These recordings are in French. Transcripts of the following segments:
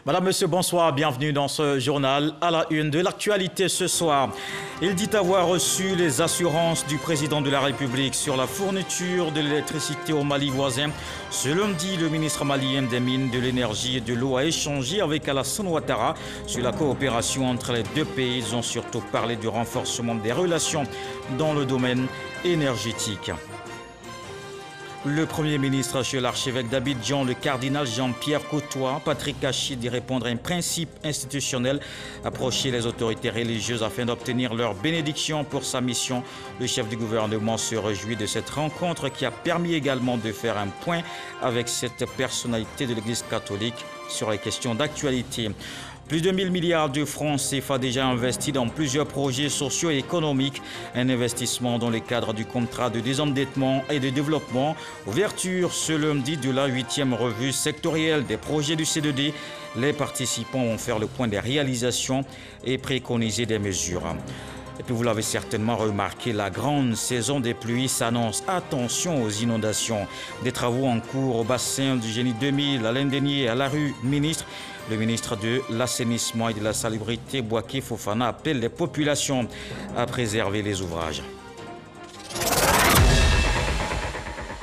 Madame, Monsieur, bonsoir, bienvenue dans ce journal. À la une de l'actualité ce soir, il dit avoir reçu les assurances du président de la République sur la fourniture de l'électricité au Mali voisin. Ce lundi, le ministre malien des Mines, de l'Énergie et de l'Eau a échangé avec Alassane Ouattara sur la coopération entre les deux pays. Ils ont surtout parlé du renforcement des relations dans le domaine énergétique. Le Premier ministre chez l'archevêque d'Abidjan, le cardinal Jean-Pierre Cautois, Patrick Kachi, dit répondre à un principe institutionnel, approcher les autorités religieuses afin d'obtenir leur bénédiction pour sa mission. Le chef du gouvernement se réjouit de cette rencontre qui a permis également de faire un point avec cette personnalité de l'Église catholique sur les questions d'actualité. Plus de 1000 milliards de francs CFA déjà investis dans plusieurs projets sociaux et économiques. Un investissement dans le cadre du contrat de désendettement et de développement. Ouverture ce lundi de la 8e revue sectorielle des projets du C2D. Les participants vont faire le point des réalisations et préconiser des mesures. Et puis vous l'avez certainement remarqué, la grande saison des pluies s'annonce. Attention aux inondations. Des travaux en cours au bassin du Génie 2000, à l'Indénié et à la rue Ministre. Le ministre de l'Assainissement et de la Salubrité, Bouaké Fofana, appelle les populations à préserver les ouvrages.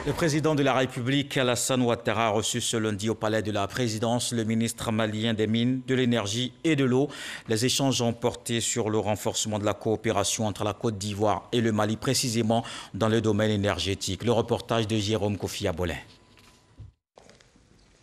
Le président de la République, Alassane Ouattara, a reçu ce lundi au palais de la présidence le ministre malien des Mines, de l'Énergie et de l'Eau. Les échanges ont porté sur le renforcement de la coopération entre la Côte d'Ivoire et le Mali, précisément dans le domaine énergétique. Le reportage de Jérôme Kofi Abolin.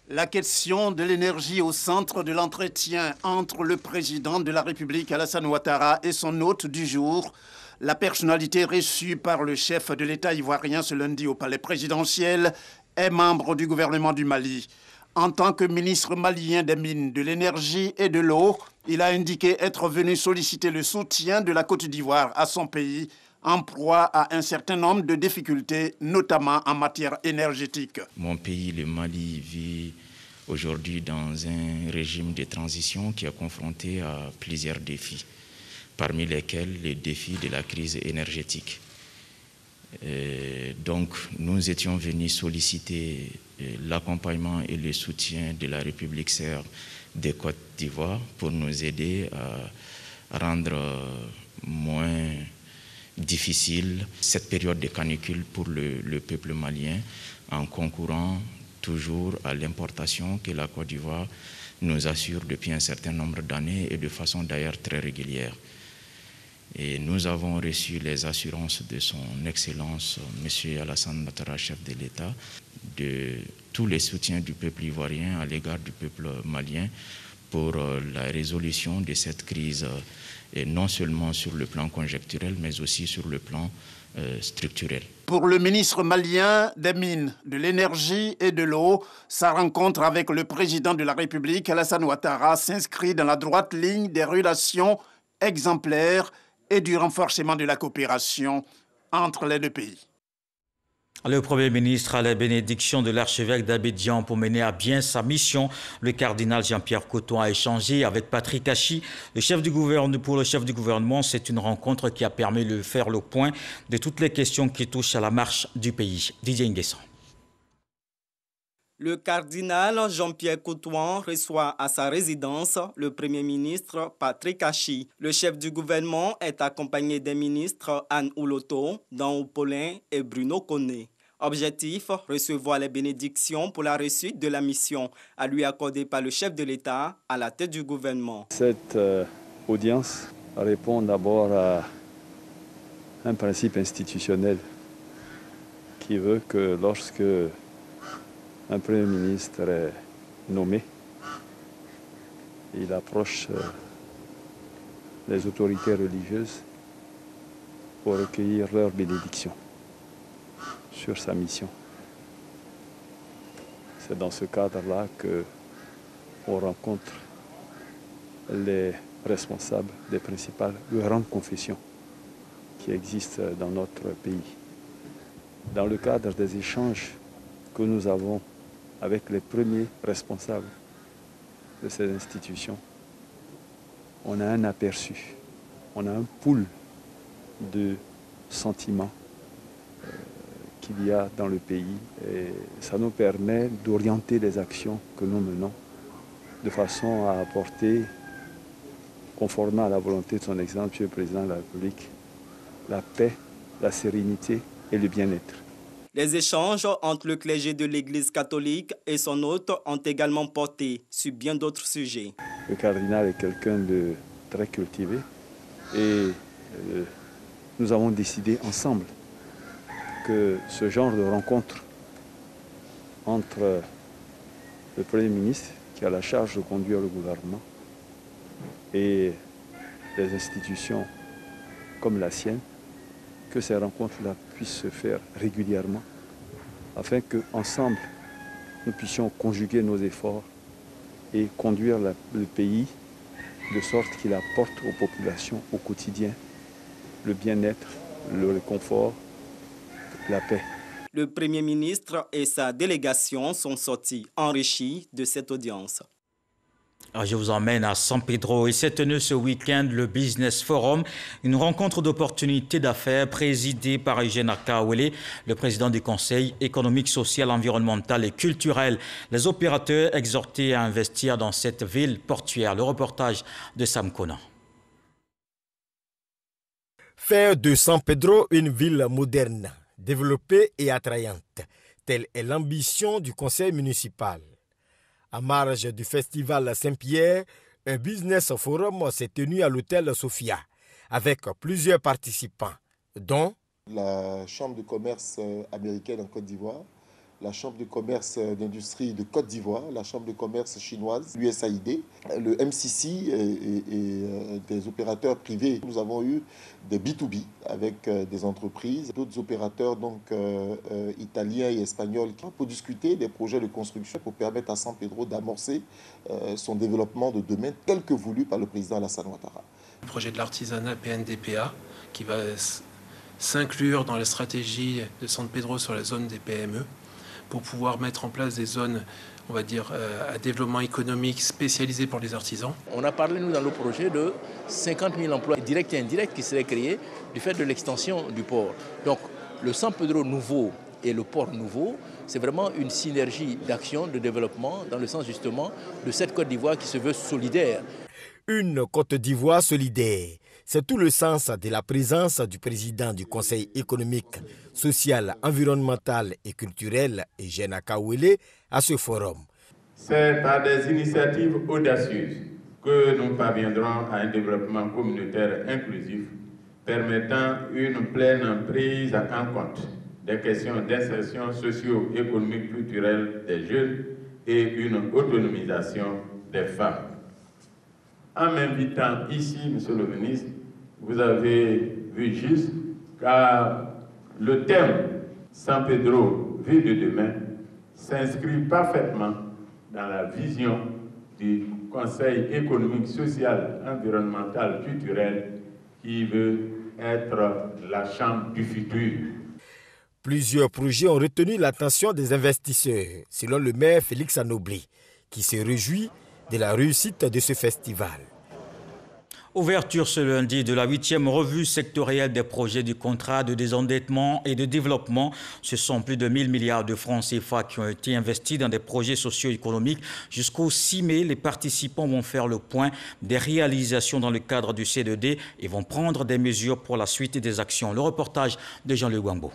La question de l'énergie au centre de l'entretien entre le président de la République, Alassane Ouattara, et son hôte du jour, la personnalité reçue par le chef de l'État ivoirien ce lundi au palais présidentiel, est membre du gouvernement du Mali. En tant que ministre malien des Mines, de l'Énergie et de l'Eau, il a indiqué être venu solliciter le soutien de la Côte d'Ivoire à son pays, en proie à un certain nombre de difficultés, notamment en matière énergétique. Mon pays, le Mali, vit aujourd'hui dans un régime de transition qui est confronté à plusieurs défis, parmi lesquels le défi de la crise énergétique. Donc, nous étions venus solliciter l'accompagnement et le soutien de la République sœur des Côtes d'Ivoire pour nous aider à rendre moins difficile cette période de canicule pour le peuple malien en concourant toujours à l'importation que la Côte d'Ivoire nous assure depuis un certain nombre d'années et de façon d'ailleurs très régulière. Et nous avons reçu les assurances de son Excellence, M. Alassane Ouattara, chef de l'État, de tous les soutiens du peuple ivoirien à l'égard du peuple malien pour la résolution de cette crise, et non seulement sur le plan conjoncturel, mais aussi sur le plan structurel. Pour le ministre malien des Mines, de l'Énergie et de l'Eau, sa rencontre avec le président de la République, Alassane Ouattara, s'inscrit dans la droite ligne des relations exemplaires et du renforcement de la coopération entre les deux pays. Le Premier ministre a la bénédiction de l'archevêque d'Abidjan pour mener à bien sa mission. Le cardinal Jean-Pierre Cautois a échangé avec Patrick Kachi, le chef du gouvernement. Pour le chef du gouvernement, c'est une rencontre qui a permis de faire le point de toutes les questions qui touchent à la marche du pays. Didier Nguessan. Le cardinal Jean-Pierre Cautois reçoit à sa résidence le Premier ministre Patrick Kachi. Le chef du gouvernement est accompagné des ministres Anne Ouloto, Dan Paulin et Bruno Koné. Objectif, recevoir les bénédictions pour la réussite de la mission à lui accorder par le chef de l'État à la tête du gouvernement. Cette audience répond d'abord à un principe institutionnel qui veut que lorsque un Premier ministre est nommé, il approche les autorités religieuses pour recueillir leur bénédiction sur sa mission. C'est dans ce cadre-là qu'on rencontre les responsables des principales grandes confessions qui existent dans notre pays. Dans le cadre des échanges que nous avons avec les premiers responsables de ces institutions, on a un aperçu, on a un pool de sentiments qu'il y a dans le pays et ça nous permet d'orienter les actions que nous menons de façon à apporter, conformément à la volonté de son Excellence, Monsieur le Président de la République, la paix, la sérénité et le bien-être. Les échanges entre le clergé de l'Église catholique et son hôte ont également porté sur bien d'autres sujets. Le cardinal est quelqu'un de très cultivé et nous avons décidé ensemble que ce genre de rencontre entre le Premier ministre, qui a la charge de conduire le gouvernement, et les institutions comme la sienne, que ces rencontres-là puissent se faire régulièrement, afin qu'ensemble, nous puissions conjuguer nos efforts et conduire le pays de sorte qu'il apporte aux populations au quotidien le bien-être, le réconfort, la paix. Le Premier ministre et sa délégation sont sortis enrichis de cette audience. Je vous emmène à San Pedro et s'est tenu ce week-end le Business Forum, une rencontre d'opportunités d'affaires présidée par Eugène Akawele, le président du Conseil économique, social, environnemental et culturel. Les opérateurs exhortés à investir dans cette ville portuaire. Le reportage de Sam Conan. Faire de San Pedro une ville moderne, développée et attrayante, telle est l'ambition du conseil municipal. À marge du festival Saint-Pierre, un business forum s'est tenu à l'hôtel Sophia avec plusieurs participants, dont la Chambre de commerce américaine en Côte d'Ivoire, la Chambre de commerce d'industrie de Côte d'Ivoire, la Chambre de commerce chinoise, l'USAID, le MCC et des opérateurs privés. Nous avons eu des B2B avec des entreprises, d'autres opérateurs donc italiens et espagnols pour discuter des projets de construction pour permettre à San Pedro d'amorcer son développement de demain tel que voulu par le président Alassane Ouattara. Le projet de l'artisanat PNDPA qui va s'inclure dans la stratégie de San Pedro sur la zone des PME, pour pouvoir mettre en place des zones, on va dire, à développement économique spécialisées pour les artisans. On a parlé, nous, dans le projet de 50 000 emplois directs et indirects qui seraient créés du fait de l'extension du port. Donc, le San Pedro nouveau et le port nouveau, c'est vraiment une synergie d'action, de développement, dans le sens justement de cette Côte d'Ivoire qui se veut solidaire. Une Côte d'Ivoire solidaire. C'est tout le sens de la présence du président du Conseil économique, social, environnemental et culturel, Eugène Akawele, à ce forum. C'est par des initiatives audacieuses que nous parviendrons à un développement communautaire inclusif permettant une pleine prise en compte des questions d'insertion socio-économique culturelle des jeunes et une autonomisation des femmes. En m'invitant ici, Monsieur le ministre, vous avez vu juste, car le thème San Pedro, ville de demain, s'inscrit parfaitement dans la vision du Conseil économique, social, environnemental, culturel, qui veut être la chambre du futur. Plusieurs projets ont retenu l'attention des investisseurs, selon le maire Félix Anobli, qui se réjouit de la réussite de ce festival. Ouverture ce lundi de la 8e revue sectorielle des projets du contrat de désendettement et de développement. Ce sont plus de 1000 milliards de francs CFA qui ont été investis dans des projets socio-économiques. Jusqu'au 6 mai, les participants vont faire le point des réalisations dans le cadre du C2D et vont prendre des mesures pour la suite des actions. Le reportage de Jean-Luc Gwangbo.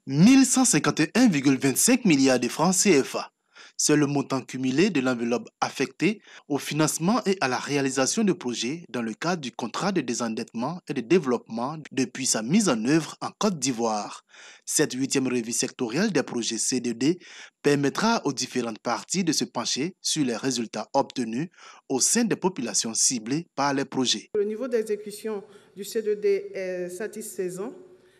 1151,25 milliards de francs CFA. C'est le montant cumulé de l'enveloppe affectée au financement et à la réalisation de projets dans le cadre du contrat de désendettement et de développement depuis sa mise en œuvre en Côte d'Ivoire. Cette 8e revue sectorielle des projets C2D permettra aux différentes parties de se pencher sur les résultats obtenus au sein des populations ciblées par les projets. Le niveau d'exécution du C2D est satisfaisant.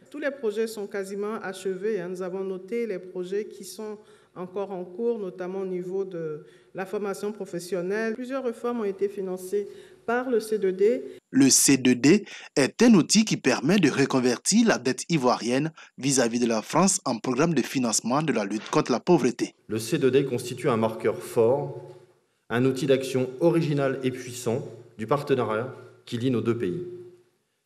Tous les projets sont quasiment achevés. Nous avons noté les projets qui sont encore en cours, notamment au niveau de la formation professionnelle. Plusieurs réformes ont été financées par le C2D. Le C2D est un outil qui permet de reconvertir la dette ivoirienne vis-à-vis de la France en programme de financement de la lutte contre la pauvreté. Le C2D constitue un marqueur fort, un outil d'action original et puissant du partenariat qui lie nos deux pays.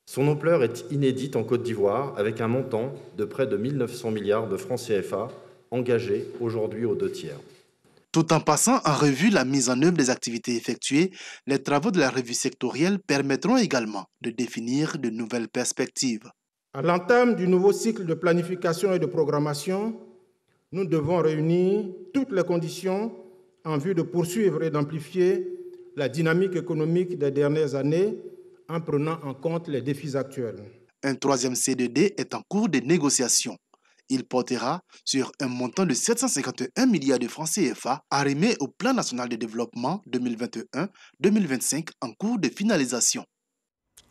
Son ampleur est inédite en Côte d'Ivoire avec un montant de près de 1900 milliards de francs CFA engagés aujourd'hui aux 2 tiers. Tout en passant en revue la mise en œuvre des activités effectuées, les travaux de la revue sectorielle permettront également de définir de nouvelles perspectives. À l'entame du nouveau cycle de planification et de programmation, nous devons réunir toutes les conditions en vue de poursuivre et d'amplifier la dynamique économique des dernières années en prenant en compte les défis actuels. Un troisième CDD est en cours de négociation. Il portera sur un montant de 751 milliards de francs CFA arrimé au Plan national de développement 2021-2025 en cours de finalisation.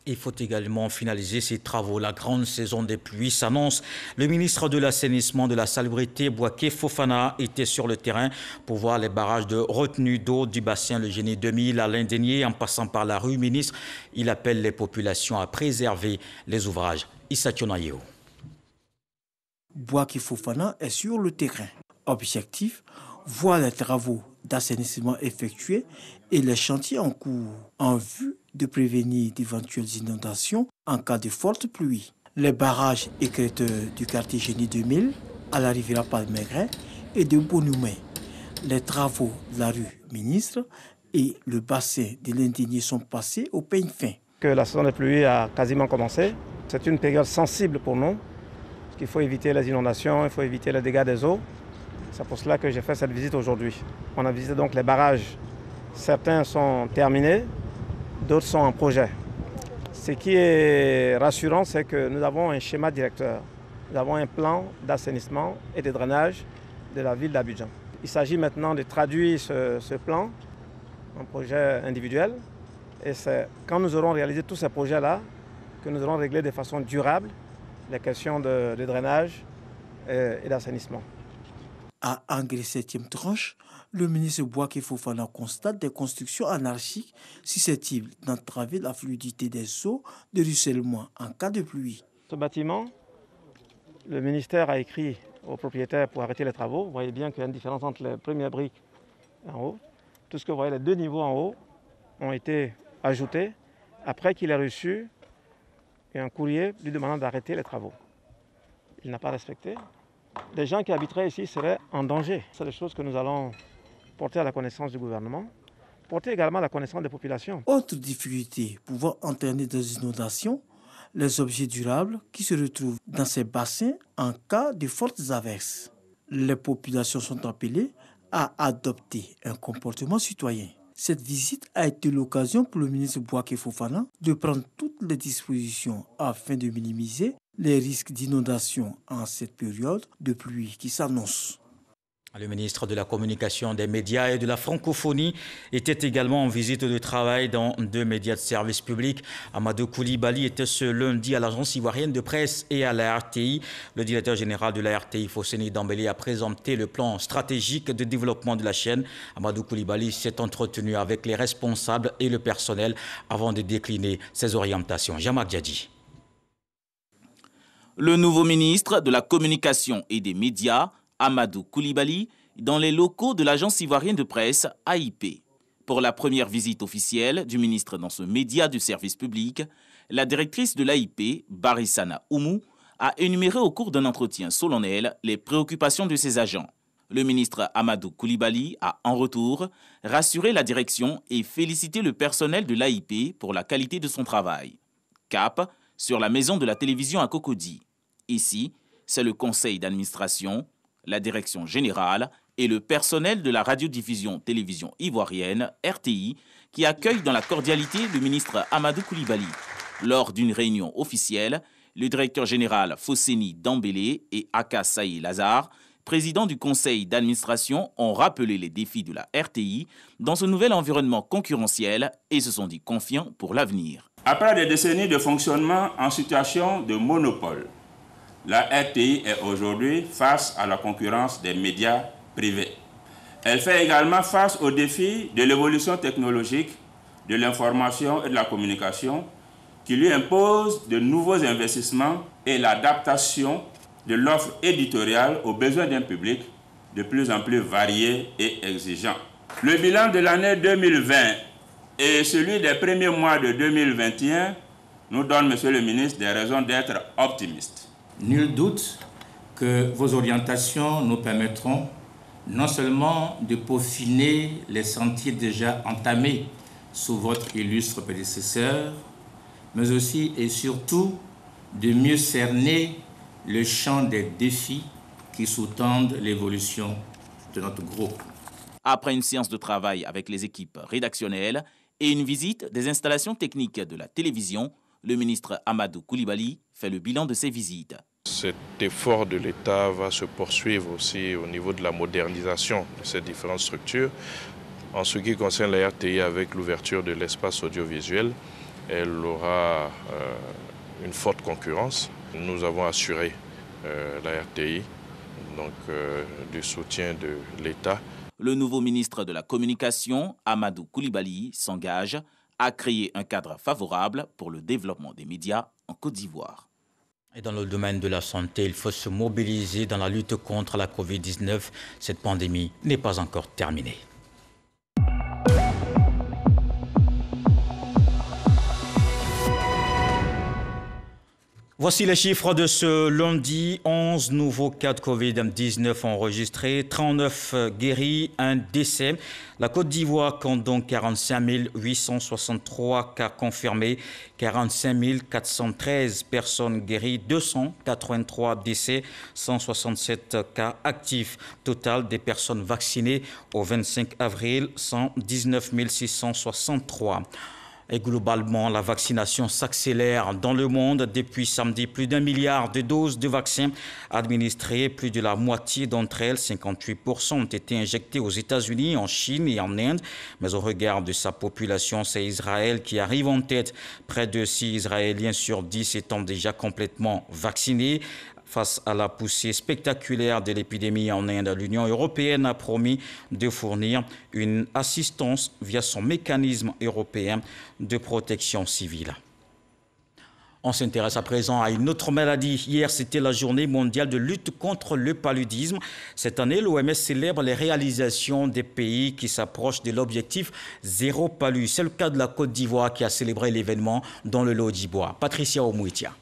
Il faut également finaliser ces travaux. La grande saison des pluies s'annonce. Le ministre de l'Assainissement, de la Salubrité, Bouaké Fofana, était sur le terrain pour voir les barrages de retenue d'eau du bassin Le Génie 2000 à l'Indénié en passant par la rue Ministre. Il appelle les populations à préserver les ouvrages. Issa Tionayo. Bouaké Fofana est sur le terrain. Objectif, voir les travaux d'assainissement effectués et les chantiers en cours en vue de prévenir d'éventuelles inondations en cas de fortes pluies. Les barrages écrêteurs du quartier Génie 2000 à la rivière Palmegrin et de Bonoumé. Les travaux de la rue Ministre et le bassin de l'Indénié sont passés au peigne fin. Que la saison des pluies a quasiment commencé. C'est une période sensible pour nous. Parce qu'il faut éviter les inondations, il faut éviter les dégâts des eaux. C'est pour cela que j'ai fait cette visite aujourd'hui. On a visité donc les barrages. Certains sont terminés, d'autres sont en projet. Ce qui est rassurant, c'est que nous avons un schéma directeur. Nous avons un plan d'assainissement et de drainage de la ville d'Abidjan. Il s'agit maintenant de traduire ce plan en projet individuel. Et c'est quand nous aurons réalisé tous ces projets-là que nous aurons réglé de façon durable les questions de drainage et d'assainissement. À Angré 7e tranche, le ministre Bouaké Fofana constate des constructions anarchiques susceptibles d'entraver la fluidité des eaux de ruissellement en cas de pluie. Ce bâtiment, le ministère a écrit au propriétaire pour arrêter les travaux. Vous voyez bien qu'il y a une différence entre les premières briques en haut. Tout ce que vous voyez, les deux niveaux en haut ont été ajoutés après qu'il ait reçu un courrier lui demandant d'arrêter les travaux. Il n'a pas respecté. Les gens qui habiteraient ici seraient en danger. C'est des choses que nous allons porter à la connaissance du gouvernement, porter également à la connaissance des populations. Autre difficulté pouvant entraîner des inondations, les objets durables qui se retrouvent dans ces bassins en cas de fortes averses. Les populations sont appelées à adopter un comportement citoyen. Cette visite a été l'occasion pour le ministre Bouaké Fofana de prendre toutes les dispositions afin de minimiser les risques d'inondation en cette période de pluie qui s'annonce. Le ministre de la Communication, des médias et de la francophonie était également en visite de travail dans 2 médias de service public. Amadou Koulibaly était ce lundi à l'agence ivoirienne de presse et à la RTI. Le directeur général de la RTI, Fosseni Dambélé, a présenté le plan stratégique de développement de la chaîne. Amadou Koulibaly s'est entretenu avec les responsables et le personnel avant de décliner ses orientations. Jamak Djadji. Le nouveau ministre de la Communication et des médias, Amadou Koulibaly, dans les locaux de l'agence ivoirienne de presse AIP. Pour la première visite officielle du ministre dans ce média du service public, la directrice de l'AIP, Barissana Oumou, a énuméré au cours d'un entretien solennel les préoccupations de ses agents. Le ministre Amadou Koulibaly a, en retour, rassuré la direction et félicité le personnel de l'AIP pour la qualité de son travail. Cap sur la maison de la télévision à Cocody. Ici, c'est le conseil d'administration, la direction générale et le personnel de la radiodiffusion-télévision ivoirienne, RTI, qui accueillent dans la cordialité le ministre Amadou Koulibaly. Lors d'une réunion officielle, le directeur général Fosseni Dambélé et Aka Saï Lazare, président du conseil d'administration, ont rappelé les défis de la RTI dans ce nouvel environnement concurrentiel et se sont dit confiants pour l'avenir. Après des décennies de fonctionnement en situation de monopole, la RTI est aujourd'hui face à la concurrence des médias privés. Elle fait également face aux défis de l'évolution technologique, de l'information et de la communication qui lui imposent de nouveaux investissements et l'adaptation de l'offre éditoriale aux besoins d'un public de plus en plus varié et exigeant. Le bilan de l'année 2020 et celui des premiers mois de 2021 nous donnent, Monsieur le ministre, des raisons d'être optimistes. Nul doute que vos orientations nous permettront non seulement de peaufiner les sentiers déjà entamés sous votre illustre prédécesseur, mais aussi et surtout de mieux cerner le champ des défis qui sous-tendent l'évolution de notre groupe. Après une séance de travail avec les équipes rédactionnelles et une visite des installations techniques de la télévision, le ministre Amadou Coulibaly fait le bilan de ces visites. Cet effort de l'État va se poursuivre aussi au niveau de la modernisation de ces différentes structures. En ce qui concerne la RTI, avec l'ouverture de l'espace audiovisuel, elle aura une forte concurrence. Nous avons assuré la RTI du soutien de l'État. Le nouveau ministre de la Communication, Amadou Coulibaly, s'engage à créer un cadre favorable pour le développement des médias en Côte d'Ivoire. Et dans le domaine de la santé, il faut se mobiliser dans la lutte contre la Covid-19. Cette pandémie n'est pas encore terminée. Voici les chiffres de ce lundi. 11 nouveaux cas de Covid-19 enregistrés, 39 guéris, un décès. La Côte d'Ivoire compte donc 45 863 cas confirmés, 45 413 personnes guéries, 283 décès, 167 cas actifs. Total des personnes vaccinées au 25 avril, 119 663. Et globalement, la vaccination s'accélère dans le monde. Depuis samedi, plus d'1 milliard de doses de vaccins administrées. Plus de la moitié d'entre elles, 58%, ont été injectées aux États-Unis, en Chine et en Inde. Mais au regard de sa population, c'est Israël qui arrive en tête. Près de 6 Israéliens sur 10 étant déjà complètement vaccinés. Face à la poussée spectaculaire de l'épidémie en Inde, l'Union européenne a promis de fournir une assistance via son mécanisme européen de protection civile. On s'intéresse à présent à une autre maladie. Hier, c'était la journée mondiale de lutte contre le paludisme. Cette année, l'OMS célèbre les réalisations des pays qui s'approchent de l'objectif zéro palud. C'est le cas de la Côte d'Ivoire qui a célébré l'événement dans le Lodibois. Patricia Omouitia.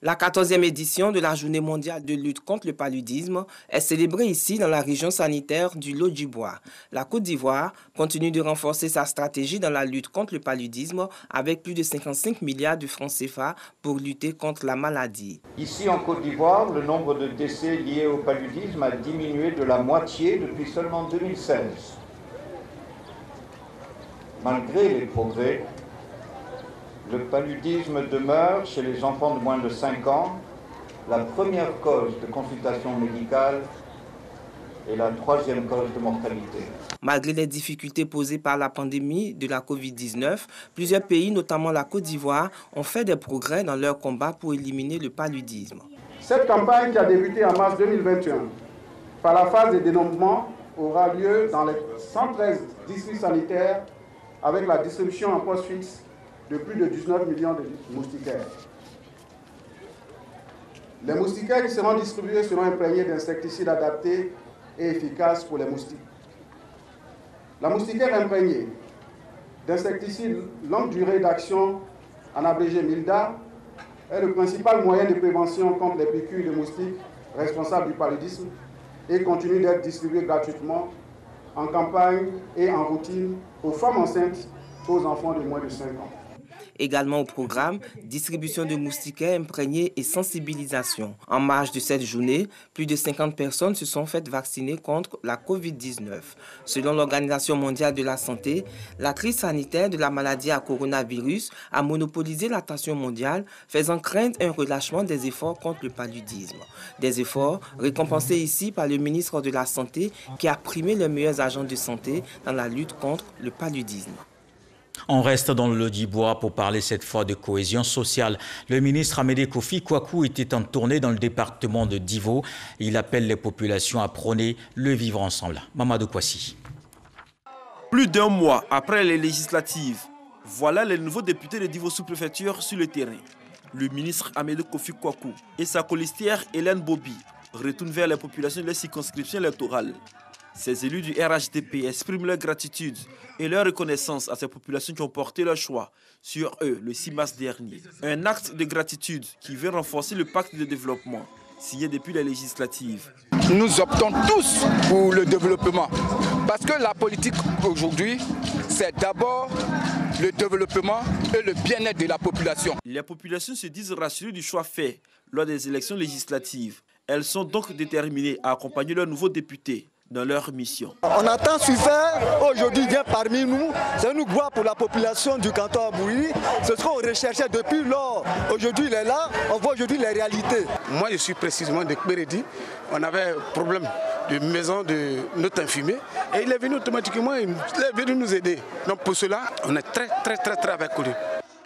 La 14e édition de la Journée mondiale de lutte contre le paludisme est célébrée ici dans la région sanitaire du Lodibois. La Côte d'Ivoire continue de renforcer sa stratégie dans la lutte contre le paludisme avec plus de 55 milliards de francs CFA pour lutter contre la maladie. Ici en Côte d'Ivoire, le nombre de décès liés au paludisme a diminué de la moitié depuis seulement 2016. Malgré les progrès, le paludisme demeure chez les enfants de moins de 5 ans la première cause de consultation médicale et la 3e cause de mortalité. Malgré les difficultés posées par la pandémie de la Covid-19, plusieurs pays, notamment la Côte d'Ivoire, ont fait des progrès dans leur combat pour éliminer le paludisme. Cette campagne qui a débuté en mars 2021 par la phase de dénombrement aura lieu dans les 113 districts sanitaires avec la distribution en poste fixe de plus de 19 millions de moustiquaires. Les moustiquaires qui seront distribués seront imprégnés d'insecticides adaptés et efficaces pour les moustiques. La moustiquaire imprégnée d'insecticides longue durée d'action, en abrégé MILDA, est le principal moyen de prévention contre les piqûres de moustiques responsables du paludisme et continue d'être distribué gratuitement en campagne et en routine aux femmes enceintes et aux enfants de moins de 5 ans. Également au programme, distribution de moustiquaires imprégnés et sensibilisation. En marge de cette journée, plus de 50 personnes se sont faites vacciner contre la Covid-19. Selon l'Organisation mondiale de la santé, la crise sanitaire de la maladie à coronavirus a monopolisé l'attention mondiale, faisant craindre un relâchement des efforts contre le paludisme. Des efforts récompensés ici par le ministre de la Santé qui a primé les meilleurs agents de santé dans la lutte contre le paludisme. On reste dans le Lodibois pour parler cette fois de cohésion sociale. Le ministre Amédée Kofi Kwaku était en tournée dans le département de Divo. Il appelle les populations à prôner le vivre ensemble. Mamadou Kwasi. Plus d'un mois après les législatives, voilà les nouveaux députés de Divo sous-préfecture sur le terrain. Le ministre Amédée Kofi Kwaku et sa colistière Hélène Bobi retournent vers les populations de leur circonscription électorale. Ces élus du RHDP expriment leur gratitude et leur reconnaissance à ces populations qui ont porté leur choix sur eux le 6 mars dernier. Un acte de gratitude qui veut renforcer le pacte de développement signé depuis les législatives. nous optons tous pour le développement. Parce que la politique aujourd'hui, c'est d'abord le développement et le bien-être de la population. Les populations se disent rassurées du choix fait lors des élections législatives. Elles sont donc déterminées à accompagner leurs nouveaux députés dans leur mission. On attend Suffert, aujourd'hui vient parmi nous, c'est une gloire pour la population du canton Abouri. C'est ce qu'on recherchait depuis lors. Aujourd'hui il est là, on voit aujourd'hui les réalités. Moi je suis précisément de Kberedi, on avait un problème de maison de notre infirmier et il est venu automatiquement, il est venu nous aider. Donc pour cela, on est très avec lui.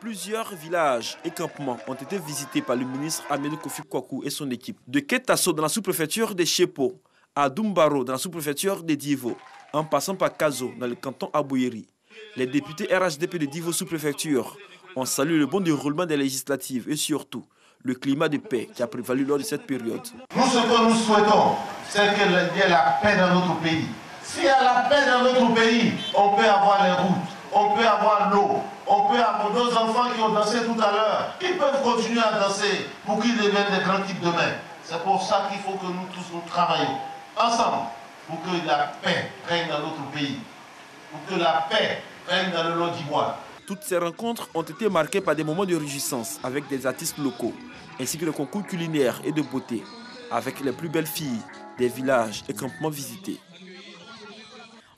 Plusieurs villages et campements ont été visités par le ministre Amadou Kofi Kwaku et son équipe. De Ketasso dans la sous-préfecture de Chepo à Dumbaro dans la sous-préfecture de Divo, en passant par Kazo dans le canton Abouyeri. Les députés RHDP de Divo sous-préfecture ont salué le bon déroulement des législatives et surtout le climat de paix qui a prévalu lors de cette période. Nous, ce que nous souhaitons, c'est qu'il y ait la paix dans notre pays. S'il y a la paix dans notre pays, on peut avoir les routes, on peut avoir l'eau, on peut avoir nos enfants qui ont dansé tout à l'heure. Ils peuvent continuer à danser pour qu'ils deviennent des grands types demain. C'est pour ça qu'il faut que nous tous nous travaillions ensemble pour que la paix règne dans notre pays, pour que la paix règne dans le Lot d'Ivoire. Toutes ces rencontres ont été marquées par des moments de réjouissance avec des artistes locaux, ainsi que le concours culinaire et de beauté, avec les plus belles filles des villages et campements visités.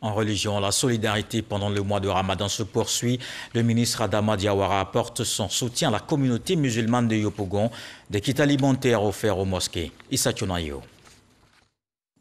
En religion, la solidarité pendant le mois de Ramadan se poursuit. Le ministre Adama Diawara apporte son soutien à la communauté musulmane de Yopougon, des kits alimentaires offerts aux mosquées. Issa Tchonayo.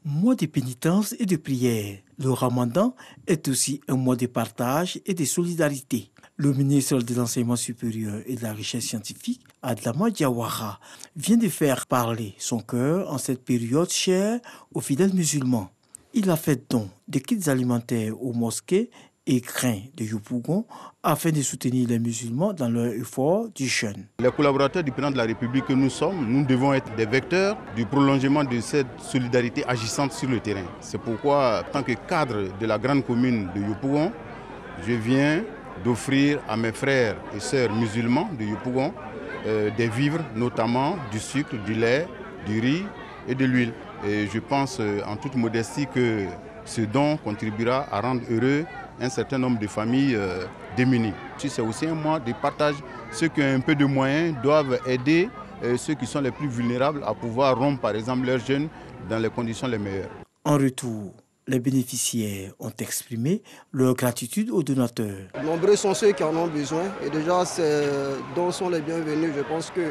Mois de pénitence et de prière. Le Ramadan est aussi un mois de partage et de solidarité. Le ministre de l'Enseignement supérieur et de la Recherche scientifique, Adama Diawara, vient de faire parler son cœur en cette période chère aux fidèles musulmans. Il a fait don de kits alimentaires aux mosquées et crains de Yopougon afin de soutenir les musulmans dans leur effort du jeûne. Les collaborateurs du président de la République que nous sommes, nous devons être des vecteurs du prolongement de cette solidarité agissante sur le terrain. C'est pourquoi, en tant que cadre de la grande commune de Yopougon, je viens d'offrir à mes frères et sœurs musulmans de Yopougon des vivres, notamment du sucre, du lait, du riz et de l'huile. Et je pense en toute modestie que ce don contribuera à rendre heureux un certain nombre de familles démunies. C'est aussi un mois de partage. Ceux qui ont un peu de moyens doivent aider ceux qui sont les plus vulnérables à pouvoir rompre par exemple leurs jeûnes dans les conditions les meilleures. En retour, les bénéficiaires ont exprimé leur gratitude aux donateurs. Nombreux sont ceux qui en ont besoin et déjà ces dons sont les bienvenus. Je pense que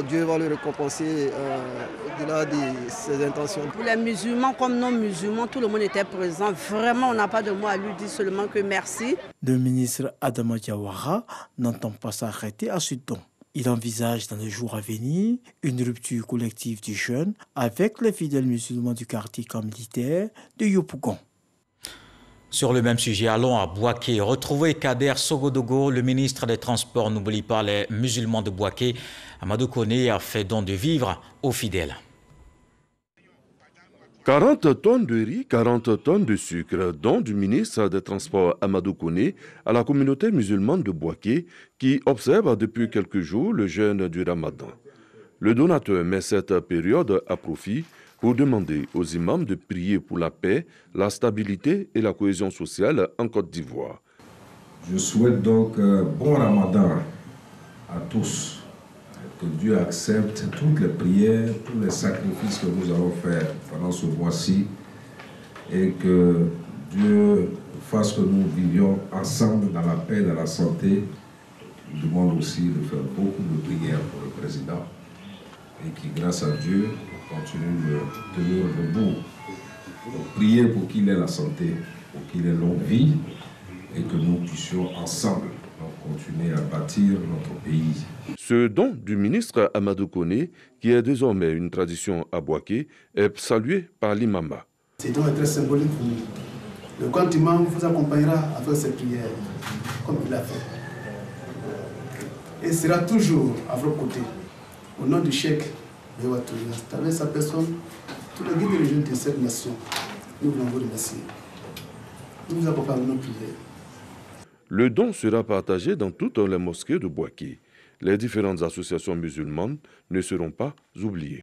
Dieu va le récompenser au-delà de ses intentions. Pour les musulmans comme non-musulmans, tout le monde était présent. Vraiment, on n'a pas de mots à lui dire, seulement que merci. Le ministre Adama Diawara n'entend pas s'arrêter à ce don. Il envisage dans les jours à venir une rupture collective du jeûne avec les fidèles musulmans du quartier camp militaire de Yopougon. Sur le même sujet, allons à Bouaké. Retrouver Kader Sogodogo, le ministre des Transports, n'oublie pas les musulmans de Bouaké. Amadou Koné a fait don de vivres aux fidèles. 40 tonnes de riz, 40 tonnes de sucre, don du ministre des Transports Amadou Koné à la communauté musulmane de Bouaké qui observe depuis quelques jours le jeûne du Ramadan. Le donateur met cette période à profit pour demander aux imams de prier pour la paix, la stabilité et la cohésion sociale en Côte d'Ivoire. Je souhaite donc bon Ramadan à tous. Que Dieu accepte toutes les prières, tous les sacrifices que nous allons faire pendant ce mois-ci et que Dieu fasse que nous vivions ensemble dans la paix et dans la santé. Je demande aussi de faire beaucoup de prières pour le président et qui, grâce à Dieu, continue de tenir debout. Donc, prier pour qu'il ait la santé, pour qu'il ait longue vie et que nous puissions ensemble continuer à bâtir notre pays. Ce don du ministre Amadou Koné, qui est désormais une tradition à Bouaké, est salué par l'imama. Ce don est très symbolique pour nous. Le grand imam vous accompagnera avec cette prière, comme il a fait. Et sera toujours à vos côtés. Au nom du Cheikh Bewatouna, avec sa personne, tous les guides religieux de cette nation, nous voulons vous remercier. Nous vous accompagnons nos prières. Le don sera partagé dans toutes les mosquées de Bouaké. Les différentes associations musulmanes ne seront pas oubliées.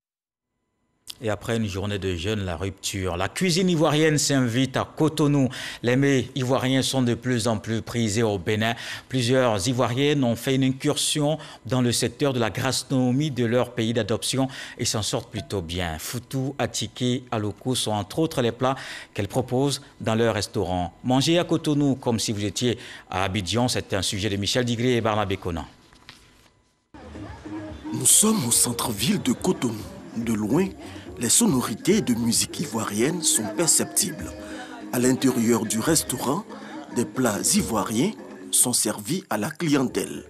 Et après une journée de jeûne, la rupture. La cuisine ivoirienne s'invite à Cotonou. Les mets ivoiriens sont de plus en plus prisés au Bénin. Plusieurs Ivoiriennes ont fait une incursion dans le secteur de la gastronomie de leur pays d'adoption et s'en sortent plutôt bien. Foutou, Attiké, Aloko sont entre autres les plats qu'elles proposent dans leur restaurant. Manger à Cotonou comme si vous étiez à Abidjan, c'est un sujet de Michel Digré et Barnabé Conan. Nous sommes au centre-ville de Cotonou. De loin, les sonorités de musique ivoirienne sont perceptibles. À l'intérieur du restaurant, des plats ivoiriens sont servis à la clientèle.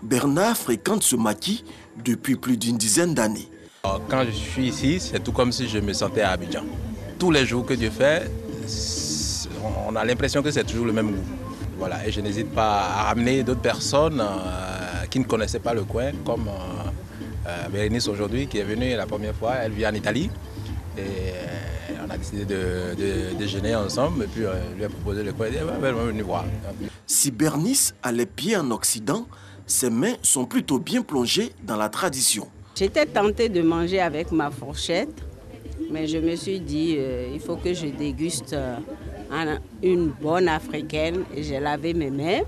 Bernard fréquente ce maquis depuis plus d'une dizaine d'années. Quand je suis ici, c'est tout comme si je me sentais à Abidjan. Tous les jours que Dieu fait, on a l'impression que c'est toujours le même goût. Voilà, et je n'hésite pas à ramener d'autres personnes qui ne connaissaient pas le coin, comme Bérénice aujourd'hui, qui est venue la première fois. Elle vit en Italie. Et on a décidé de déjeuner ensemble et puis lui a proposé le coin. Elle va venir voir. Si Bernice a les pieds en Occident, ses mains sont plutôt bien plongées dans la tradition. J'étais tentée de manger avec ma fourchette, mais je me suis dit il faut que je déguste une bonne africaine et j'ai lavé mes mains.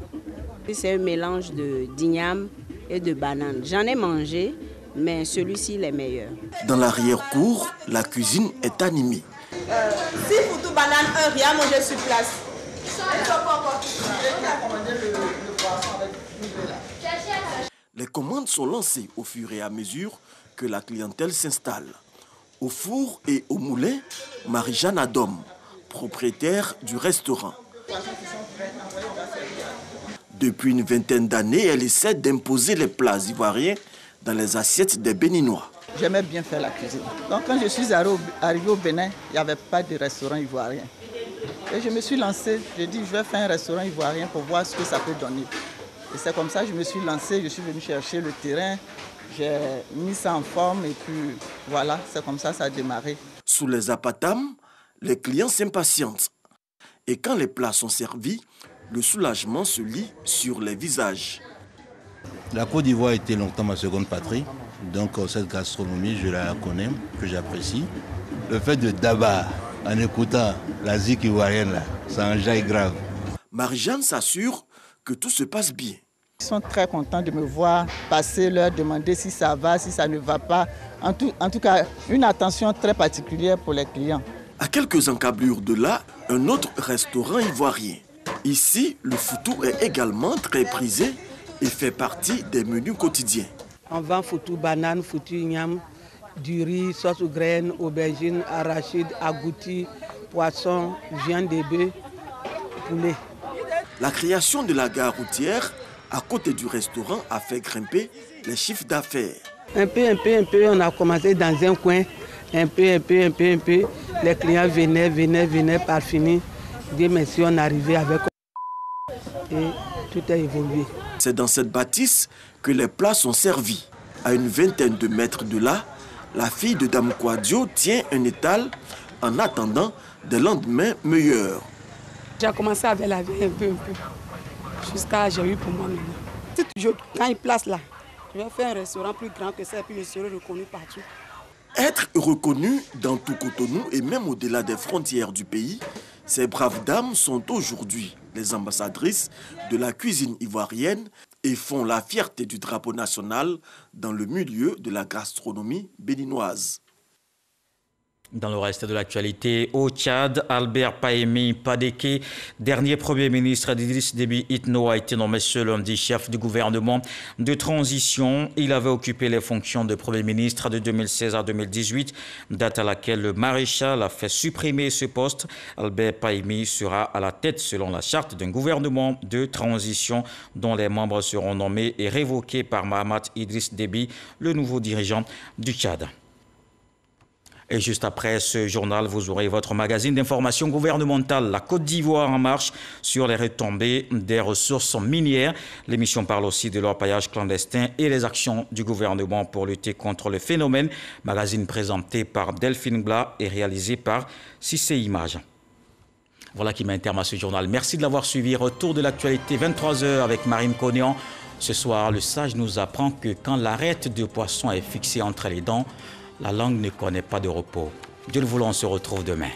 C'est un mélange d'igname et de banane. J'en ai mangé, mais celui-ci est meilleur. Dans l'arrière-cour, la cuisine est animée. Si Foutou banane, un riz à manger sur place. Les commandes sont lancées au fur et à mesure que la clientèle s'installe. Au four et au moulin, Marie-Jeanne Adom, propriétaire du restaurant. Depuis une vingtaine d'années, elle essaie d'imposer les plats ivoiriens dans les assiettes des Béninois. J'aimais bien faire la cuisine. Donc quand je suis arrivé au Bénin, il n'y avait pas de restaurant ivoirien. Et je me suis lancé, j'ai dit je vais faire un restaurant ivoirien pour voir ce que ça peut donner. Et c'est comme ça que je me suis lancé, je suis venu chercher le terrain, j'ai mis ça en forme et puis voilà, c'est comme ça que ça a démarré. Sous les apatames, les clients s'impatientent. Et quand les plats sont servis, le soulagement se lit sur les visages. La Côte d'Ivoire était longtemps ma seconde patrie, donc cette gastronomie, je la connais, que j'apprécie. Le fait de Daba, en écoutant la zik ivoirienne, là, ça enjaille grave. Marie-Jeanne s'assure que tout se passe bien. Ils sont très contents de me voir passer, leur demander si ça va, si ça ne va pas. En tout cas, une attention très particulière pour les clients. À quelques encablures de là, un autre restaurant ivoirien. Ici, le foutou est également très prisé et fait partie des menus quotidiens. On vend foutou banane, foutou igname, du riz, sauce aux graines, aubergines, arachides, agoutis, poisson, viande de bœuf, poulet. La création de la gare routière à côté du restaurant a fait grimper les chiffres d'affaires. Un peu, on a commencé dans un coin, un peu. Les clients venaient, par fini. Dieu merci, on est arrivé avec et tout a évolué. C'est dans cette bâtisse que les plats sont servis. À une vingtaine de mètres de là, la fille de Dame Kouadio tient un étal en attendant des lendemains meilleurs. J'ai commencé avec la vie un peu. Jusqu'à j'ai eu pour moi maintenant. C'est toujours quand il place là, je vais faire un restaurant plus grand que ça et puis je serai reconnu partout. Être reconnu dans tout Cotonou et même au-delà des frontières du pays, ces braves dames sont aujourd'hui les ambassadrices de la cuisine ivoirienne et font la fierté du drapeau national dans le milieu de la gastronomie béninoise. Dans le reste de l'actualité, au Tchad, Albert Pahemi Padeke, dernier Premier ministre d'Idriss Déby Itno, a été nommé ce lundi chef du gouvernement de transition. Il avait occupé les fonctions de Premier ministre de 2016 à 2018, date à laquelle le maréchal a fait supprimer ce poste. Albert Pahemi sera à la tête, selon la charte, d'un gouvernement de transition dont les membres seront nommés et révoqués par Mahamat Idriss Déby, le nouveau dirigeant du Tchad. Et juste après ce journal, vous aurez votre magazine d'information gouvernementale, La Côte d'Ivoire en marche, sur les retombées des ressources minières. L'émission parle aussi de l'orpaillage clandestin et les actions du gouvernement pour lutter contre le phénomène. Magazine présenté par Delphine Blas et réalisé par Cissé Images. Voilà qui met un terme à ce journal. Merci de l'avoir suivi. Retour de l'actualité, 23h avec Marine Cognan. Ce soir, le sage nous apprend que quand l'arête de poisson est fixée entre les dents, La langue ne connaît pas de repos. Dieu le voulant, on se retrouve demain.